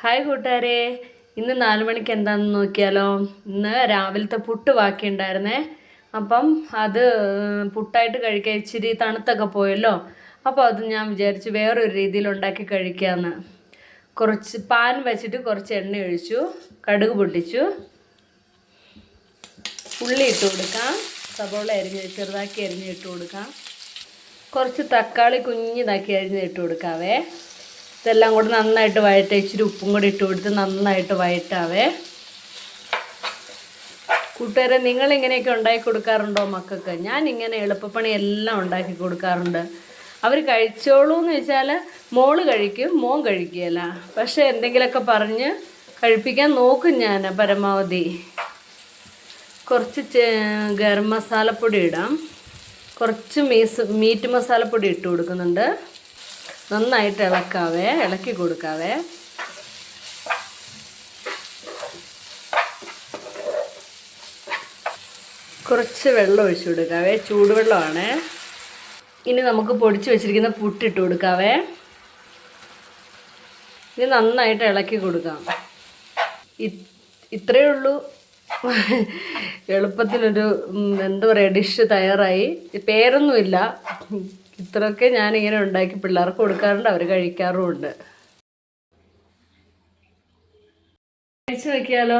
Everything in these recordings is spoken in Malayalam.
ഹായ് കൂട്ടുകാരെ, ഇന്ന് 4 മണിക്ക് എന്താണെന്ന് നോക്കിയാലോ. ഇന്ന് രാവിലത്തെ പുട്ട് ബാക്കിയുണ്ടായിരുന്നേ. അപ്പം അത് പുട്ടായിട്ട് കഴിക്കാൻ ഇച്ചിരി തണുത്തൊക്കെ പോയല്ലോ. അപ്പോൾ അത് ഞാൻ വിചാരിച്ചു വേറൊരു രീതിയിൽ ഉണ്ടാക്കി കഴിക്കാമെന്ന്. കുറച്ച് പാൻ വെച്ചിട്ട് കുറച്ച് എണ്ണ ഒഴിച്ചു, കടുക് പൊട്ടിച്ചു, ഉള്ളി ഇട്ട് കൊടുക്കാം, സബോള ചെറുതാക്കി അരിഞ്ഞ് ഇട്ട് കൊടുക്കാം, കുറച്ച് തക്കാളി കുഞ്ഞിതാക്കി അരിഞ്ഞ് ഇട്ട് കൊടുക്കാവേ. ഇതെല്ലാം കൂടി നന്നായിട്ട് വഴറ്റി ഇച്ചിരി ഉപ്പും കൂടി ഇട്ട് കൊടുത്ത് നന്നായിട്ട് വഴറ്റാവേ. കൂട്ടുകാരെ, നിങ്ങളിങ്ങനെയൊക്കെ ഉണ്ടാക്കി കൊടുക്കാറുണ്ടോ മക്കൾക്ക്? ഞാൻ ഇങ്ങനെ എളുപ്പപ്പണി എല്ലാം ഉണ്ടാക്കി കൊടുക്കാറുണ്ട്. അവർ കഴിച്ചോളൂ എന്ന് വെച്ചാൽ മോള് കഴിക്കും, മോൻ കഴിക്കുകയില്ല. പക്ഷേ എന്തെങ്കിലുമൊക്കെ പറഞ്ഞ് കഴിപ്പിക്കാൻ നോക്കും ഞാൻ പരമാവധി. കുറച്ച് ഗരം മസാലപ്പൊടി ഇടാം, കുറച്ച് മീറ്റ് മസാലപ്പൊടി ഇട്ട് കൊടുക്കുന്നുണ്ട്. നന്നായിട്ട് ഇളക്കി കൊടുക്കാവേ. കുറച്ച് വെള്ളം ഒഴിച്ചു കൊടുക്കാവേ, ചൂടുവെള്ളമാണ്. ഇനി നമുക്ക് പൊടിച്ച് വെച്ചിരിക്കുന്ന പുട്ടിട്ട് കൊടുക്കാവേ. ഇത് നന്നായിട്ട് ഇളക്കി കൊടുക്കാം. ഇത്രയേ ഉള്ളൂ, എളുപ്പത്തിനൊരു എന്താ പറയുക, ഡിഷ് തയ്യാറായി. പേരൊന്നുമില്ല, ഇത്രയൊക്കെ ഞാനിങ്ങനെ ഉണ്ടാക്കി പിള്ളേർക്ക് കൊടുക്കാറുണ്ട്, അവർ കഴിക്കാറുമുണ്ട്. കഴിച്ചു നോക്കിയാലോ.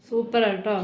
സൂപ്പർ കേട്ടോ.